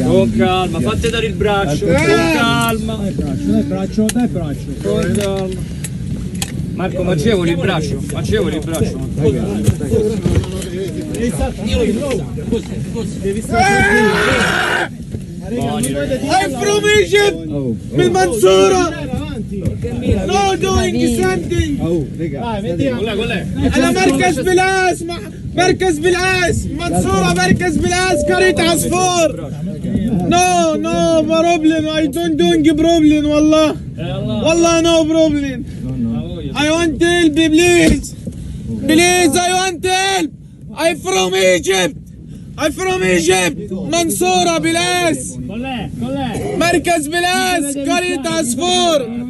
Con calma, fate dare il braccio, con calma. Dai braccio. Con calma. Marco, macevoli il braccio, macevoli il braccio. I'm from Egypt! من منصورة! No doing something! أنا مركز بلاس مركز بلاس منصورة مركز بلاس قرية عصفور! No problem I don't doing problem والله والله no problem I want help please I want help I'm from Egypt منصورة بلاس مركز بلاس قرية عصفور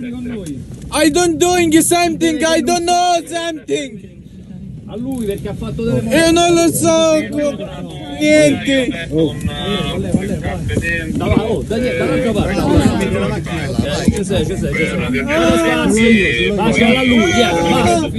I don't doing something I don't know something A lui perché ha fatto delle io non lo so niente dall'altra parte ci sei lasciala a lui basta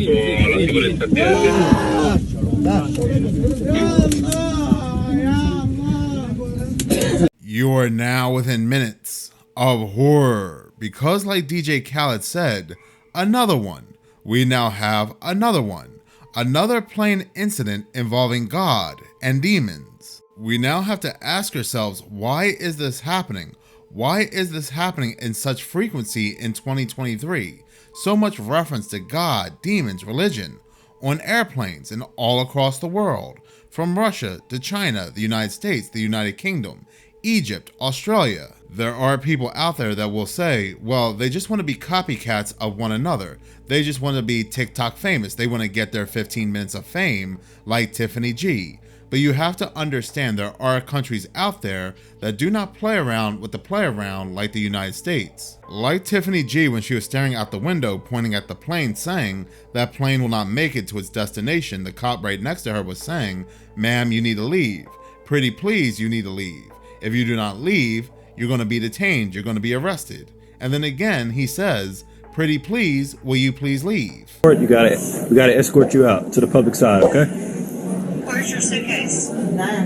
You are now within minutes of horror because, like DJ Khaled said, another one. We now have another one. Another plane incident involving God and demons. We now have to ask ourselves, why is this happening? Why is this happening in such frequency in 2023? So much reference to God, demons, religion on airplanes and all across the world, from Russia to China, the United States, the United Kingdom, Egypt, Australia. There are people out there that will say, well, they just want to be copycats of one another. They just want to be TikTok famous. They want to get their 15 minutes of fame like Tiffany G. But you have to understand there are countries out there that do not play around with the play around like the United States. Like Tiffany G when she was staring out the window pointing at the plane saying that plane will not make it to its destination. The cop right next to her was saying, ma'am, you need to leave. Pretty please, you need to leave. If you do not leave, you're going to be detained. You're going to be arrested. And then again, he says, pretty please, will you please leave? We gotta escort you out to the public side, okay? Where's your suitcase?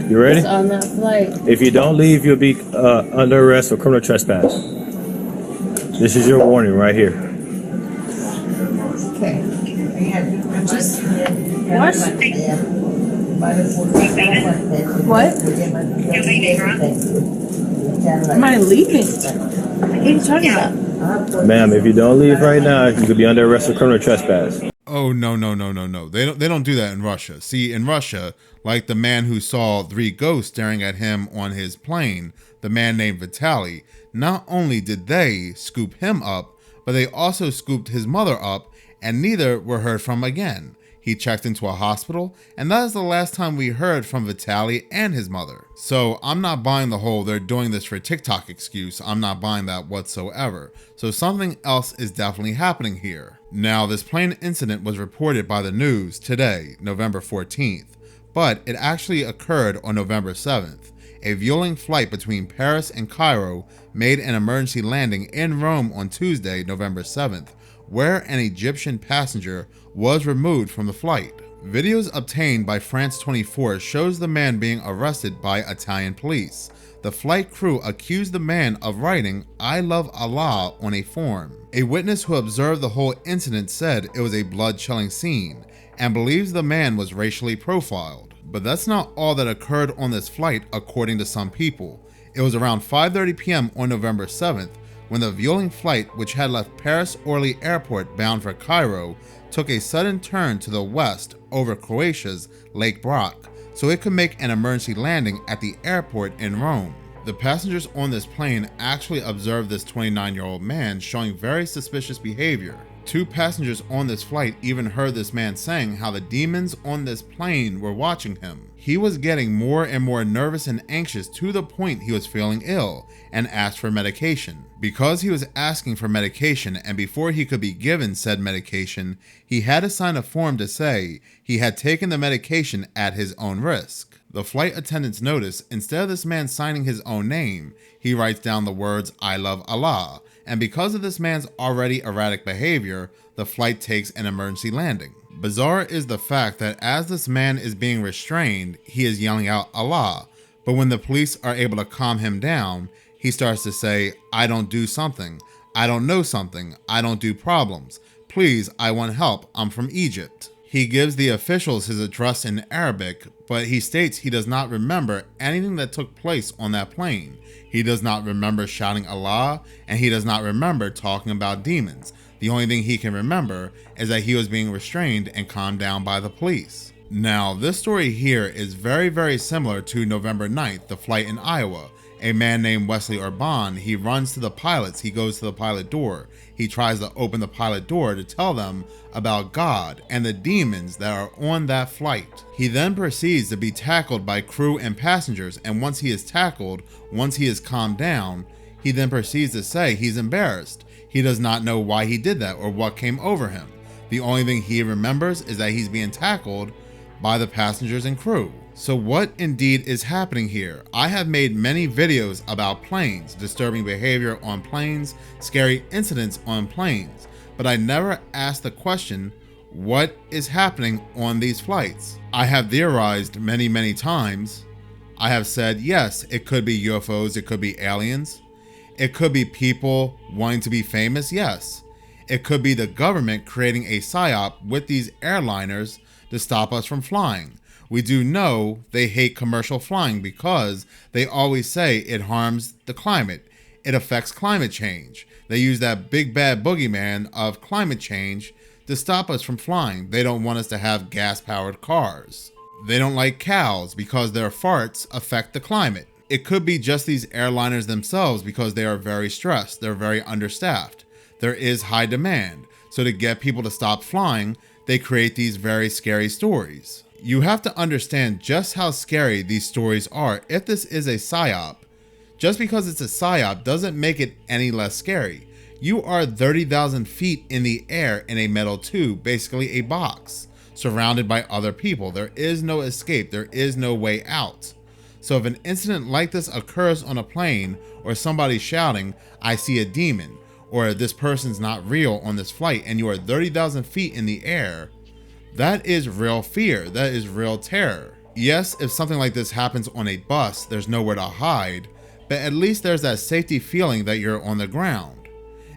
You ready? It's on that flight. If you don't leave, you'll be under arrest for criminal trespass. This is your warning right here. Okay. What? You're leaving, right? Am I leaving? What are you talking about? Ma'am, if you don't leave right now, you could be under arrest for criminal trespass. Oh, no. They don't do that in Russia. See, in Russia, like the man who saw 3 ghosts staring at him on his plane, the man named Vitaly, not only did they scoop him up, but they also scooped his mother up, and neither were heard from again. He checked into a hospital, and that is the last time we heard from Vitaly and his mother. So I'm not buying the whole they're doing this for TikTok excuse. I'm not buying that whatsoever. So something else is definitely happening here. Now, this plane incident was reported by the news today, November 14th, but it actually occurred on November 7th. A Vueling flight between Paris and Cairo made an emergency landing in Rome on Tuesday, November 7th, where an Egyptian passenger was removed from the flight. Videos obtained by France 24 shows the man being arrested by Italian police. The flight crew accused the man of writing "I love Allah" on a form. A witness who observed the whole incident said it was a blood-chilling scene and believes the man was racially profiled. But that's not all that occurred on this flight, according to some people. It was around 5:30 p.m. on November 7th when the Vueling flight, which had left Paris-Orly Airport bound for Cairo, took a sudden turn to the west over Croatia's Lake Brac, so it could make an emergency landing at the airport in Rome. The passengers on this plane actually observed this 29-year-old man showing very suspicious behavior. 2 passengers on this flight even heard this man saying how the demons on this plane were watching him. He was getting more and more nervous and anxious to the point he was feeling ill and asked for medication. Because he was asking for medication, and before he could be given said medication, he had to sign a form to say he had taken the medication at his own risk. The flight attendants noticed instead of this man signing his own name, he writes down the words "I love Allah," and because of this man's already erratic behavior, the flight takes an emergency landing. Bizarre is the fact that as this man is being restrained, he is yelling out Allah, but when the police are able to calm him down, he starts to say, "I don't do something, I don't know something, I don't do problems, please, I want help, I'm from Egypt." He gives the officials his address in Arabic, but he states he does not remember anything that took place on that plane. He does not remember shouting Allah, and he does not remember talking about demons. The only thing he can remember is that he was being restrained and calmed down by the police. Now, this story here is very, very similar to November 9th, the flight in Iowa. A man named Wesley Orban, he runs to the pilots, he goes to the pilot door. He tries to open the pilot door to tell them about God and the demons that are on that flight. He then proceeds to be tackled by crew and passengers, and once he is tackled, once he is calmed down, he then proceeds to say he's embarrassed. He does not know why he did that or what came over him. The only thing he remembers is that he's being tackled by the passengers and crew. So what indeed is happening here? I have made many videos about planes, disturbing behavior on planes, scary incidents on planes, but I never asked the question, what is happening on these flights? I have theorized many times. I have said, yes, it could be UFOs, it could be aliens. It could be people wanting to be famous, yes. It could be the government creating a psyop with these airliners to stop us from flying. We do know they hate commercial flying because they always say it harms the climate. It affects climate change. They use that big bad boogeyman of climate change to stop us from flying. They don't want us to have gas-powered cars. They don't like cows because their farts affect the climate. It could be just these airliners themselves because they are very stressed. They're very understaffed. There is high demand. So to get people to stop flying, they create these very scary stories. You have to understand just how scary these stories are. If this is a psyop, just because it's a psyop doesn't make it any less scary. You are 30,000 feet in the air in a metal tube, basically a box, surrounded by other people. There is no escape. There is no way out. So if an incident like this occurs on a plane, or somebody shouting, "I see a demon," or "this person's not real on this flight," and you are 30,000 feet in the air, that is real fear. That is real terror. Yes, if something like this happens on a bus, there's nowhere to hide, but at least there's that safety feeling that you're on the ground.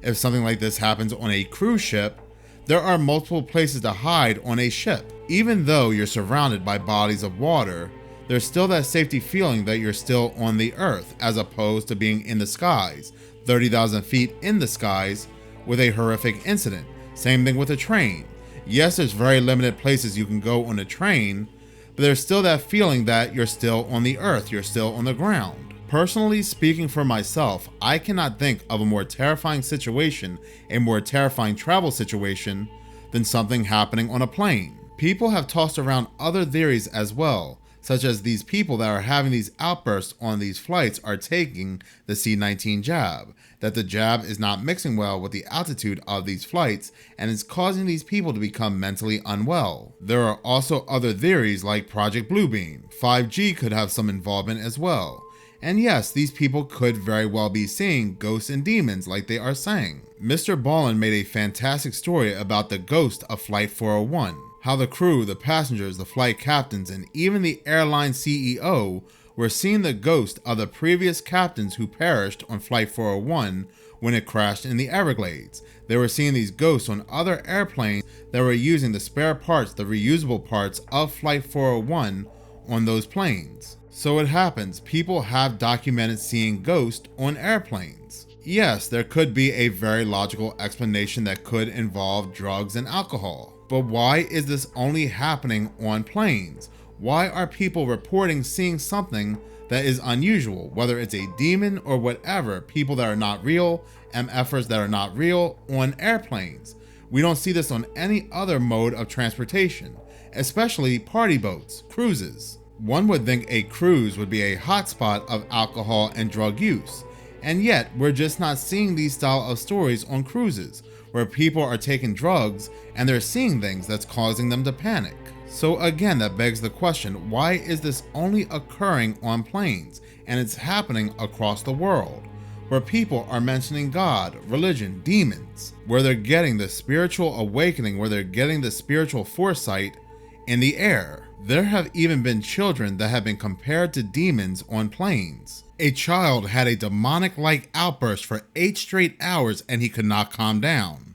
If something like this happens on a cruise ship, there are multiple places to hide on a ship. Even though you're surrounded by bodies of water, there's still that safety feeling that you're still on the earth, as opposed to being in the skies, 30,000 feet in the skies with a horrific incident. Same thing with a train. Yes, there's very limited places you can go on a train, but there's still that feeling that you're still on the earth, you're still on the ground. Personally speaking for myself, I cannot think of a more terrifying situation, a more terrifying travel situation, than something happening on a plane. People have tossed around other theories as well, such as these people that are having these outbursts on these flights are taking the C-19 jab, that the jab is not mixing well with the altitude of these flights and is causing these people to become mentally unwell. There are also other theories like Project Bluebeam. 5G could have some involvement as well. And yes, these people could very well be seeing ghosts and demons like they are saying. Mr. Ballin made a fantastic story about the ghost of Flight 401. How the crew, the passengers, the flight captains, and even the airline CEO were seeing the ghost of the previous captains who perished on Flight 401 when it crashed in the Everglades. They were seeing these ghosts on other airplanes that were using the spare parts, the reusable parts of Flight 401 on those planes. So it happens, people have documented seeing ghosts on airplanes. Yes, there could be a very logical explanation that could involve drugs and alcohol. But why is this only happening on planes? Why are people reporting seeing something that is unusual, whether it's a demon or whatever, people that are not real, MFers that are not real, on airplanes? We don't see this on any other mode of transportation, especially party boats, cruises. One would think a cruise would be a hotspot of alcohol and drug use, and yet we're just not seeing these style of stories on cruises, where people are taking drugs and they're seeing things that's causing them to panic. So again, that begs the question, why is this only occurring on planes and it's happening across the world, where people are mentioning God, religion, demons, where they're getting the spiritual awakening, where they're getting the spiritual foresight in the air? There have even been children that have been compared to demons on planes. A child had a demonic-like outburst for 8 straight hours and he could not calm down.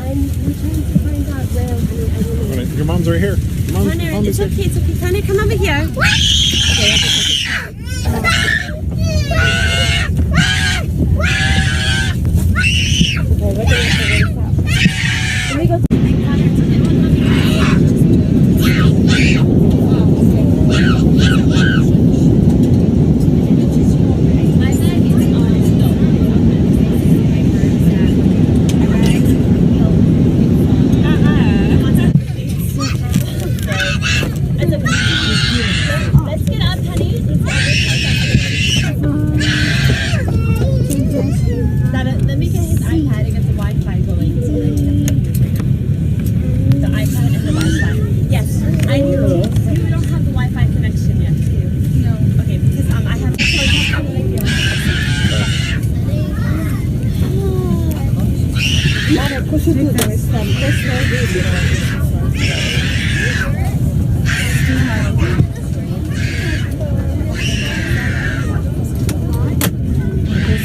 We're trying to find out where. Your mom's right here. It's okay, it's okay. Tanya, come over here. Let me go. Let me get his iPad and get the Wi-Fi going. The iPad and the Wi-Fi. Yes, I do. You don't have the Wi-Fi connection yet. No. Okay, because I have.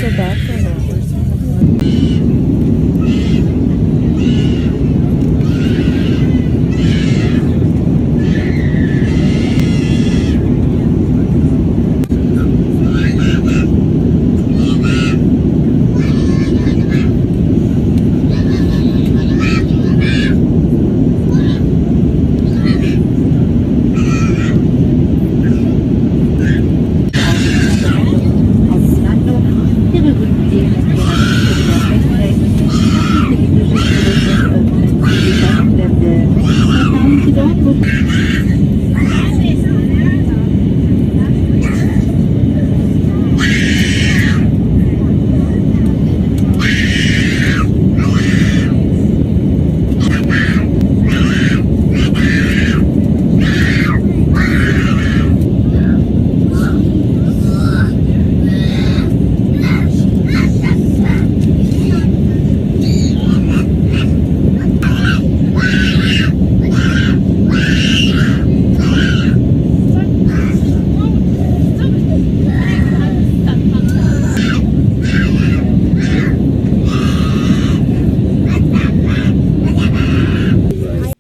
So bad for her.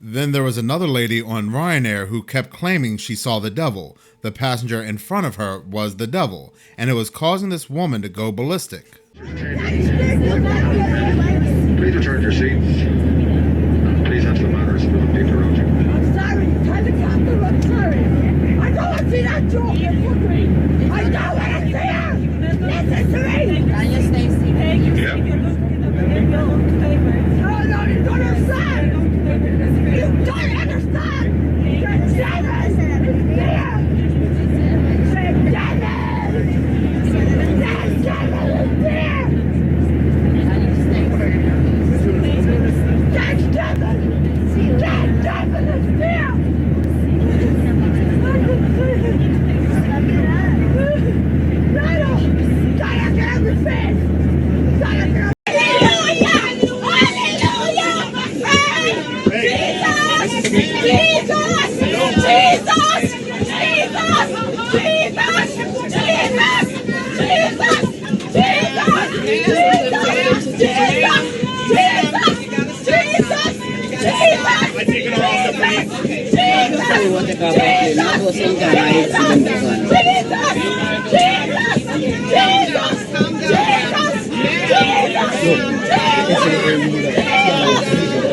Then there was another lady on Ryanair who kept claiming she saw the devil. The passenger in front of her was the devil, and it was causing this woman to go ballistic. Please return to your seats. Please enter the manners for the people around you. I'm sorry, tell the captain I'm sorry. I don't want to see that joke in fuckery. I don't want to see her. Listen to me. Tanya, stay seated. Yeah. No, no, you don't understand. You don't understand. You're jealous. Yeah. You're jealous. That devil is there. That devil is there.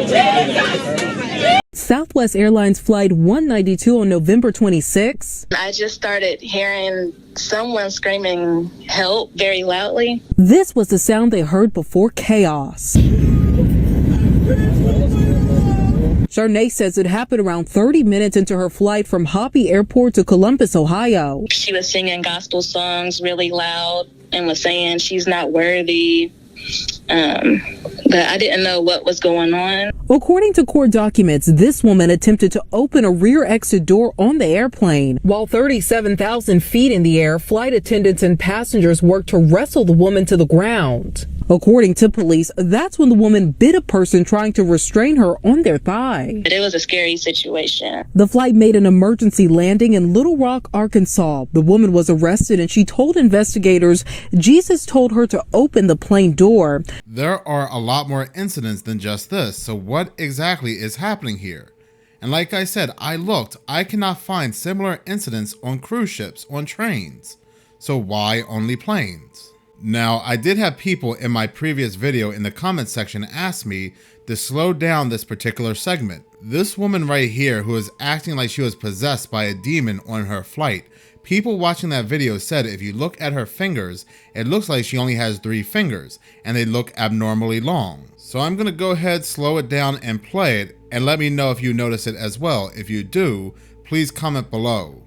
Jesus! Southwest Airlines Flight 192 on November 26. I just started hearing someone screaming help very loudly. This was the sound they heard before chaos. Charnay says it happened around 30 minutes into her flight from Hoppy Airport to Columbus, Ohio. She was singing gospel songs really loud and was saying she's not worthy. But I didn't know what was going on. According to court documents, this woman attempted to open a rear exit door on the airplane. While 37,000 feet in the air, flight attendants and passengers worked to wrestle the woman to the ground. According to police, that's when the woman bit a person trying to restrain her on their thigh. But it was a scary situation. The flight made an emergency landing in Little Rock, Arkansas. The woman was arrested and she told investigators Jesus told her to open the plane door. There are a lot more incidents than just this, so what exactly is happening here? And like I said, I cannot find similar incidents on cruise ships, on trains. So why only planes? Now, I did have people in my previous video in the comment section ask me to slow down this particular segment. This woman right here who is acting like she was possessed by a demon on her flight, people watching that video said if you look at her fingers, it looks like she only has 3 fingers and they look abnormally long. So I'm going to go ahead, slow it down and play it, and let me know if you notice it as well. If you do, please comment below.